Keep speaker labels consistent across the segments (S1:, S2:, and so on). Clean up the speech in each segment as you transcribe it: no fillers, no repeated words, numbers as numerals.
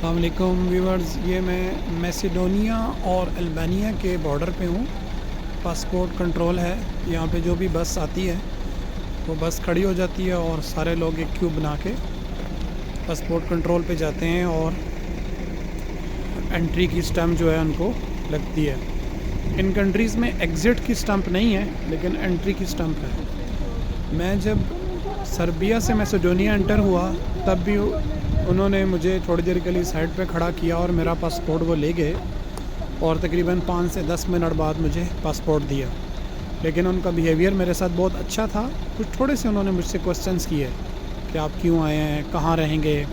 S1: अस्सलाम वालेकुम व्यूअर्स, ये मैं मैसिडोनिया और अल्बानिया के बॉर्डर पे हूँ। पासपोर्ट कंट्रोल है यहाँ पे। जो भी बस आती है वो बस खड़ी हो जाती है और सारे लोग एक क्यूब बना के पासपोर्ट कंट्रोल पे जाते हैं और एंट्री की स्टम्प जो है उनको लगती है। इन कंट्रीज़ में एग्ज़िट की स्टम्प नहीं है लेकिन एंट्री की स्टम्प है। मैं जब सर्बिया से मैसिडोनिया एंटर हुआ तब भी उन्होंने मुझे थोड़ी देर के लिए साइड पे खड़ा किया और मेरा पासपोर्ट वो ले गए और तकरीबन 5 से 10 मिनट बाद मुझे पासपोर्ट दिया। लेकिन उनका बिहेवियर मेरे साथ बहुत अच्छा था। कुछ थोड़े से उन्होंने मुझसे क्वेश्चंस किए कि आप क्यों आए हैं, कहाँ रहेंगे,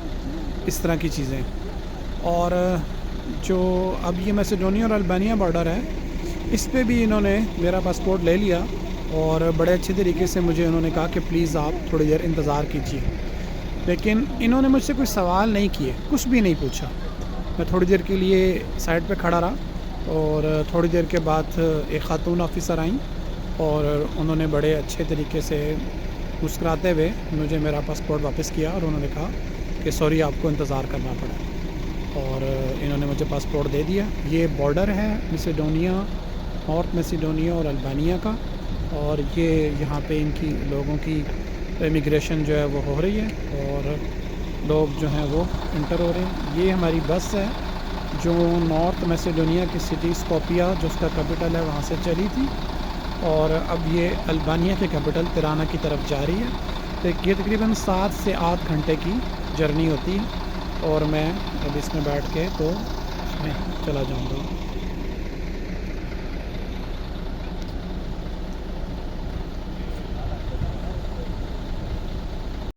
S1: इस तरह की चीज़ें। और जो अब ये मैसिडोनिया और अल्बानिया बॉर्डर है इस पे भी इन्होंने मेरा पासपोर्ट ले लिया और बड़े अच्छे तरीके से मुझे उन्होंने कहा कि प्लीज़ आप थोड़ी देर इंतज़ार कीजिए। लेकिन इन्होंने मुझसे कोई सवाल नहीं किए, कुछ भी नहीं पूछा। मैं थोड़ी देर के लिए साइड पे खड़ा रहा और थोड़ी देर के बाद एक ख़ातून ऑफ़िसर आईं और उन्होंने बड़े अच्छे तरीके से मुस्कुराते हुए मुझे मेरा पासपोर्ट वापस किया और उन्होंने कहा कि सॉरी, आपको इंतज़ार करना पड़ा। और इन्होंने मुझे पासपोर्ट दे दिया। ये बॉर्डर है मैसिडोनिया, नॉर्थ मैसिडोनिया और अल्बानिया का। और ये यहाँ पे इनकी लोगों की इमिग्रेशन जो है वो हो रही है और लोग जो हैं वो इंटर हो रहे हैं। ये हमारी बस है जो नॉर्थ मैसिडोनिया की सिटी स्कोपिया, जो उसका कैपिटल है, वहाँ से चली थी और अब ये अल्बानिया के कैपिटल तिराना की तरफ जा रही है। तो ये तकरीबन 7 से 8 घंटे की जर्नी होती है और मैं अब इसमें बैठ के तो इसमें चला जाऊँगा।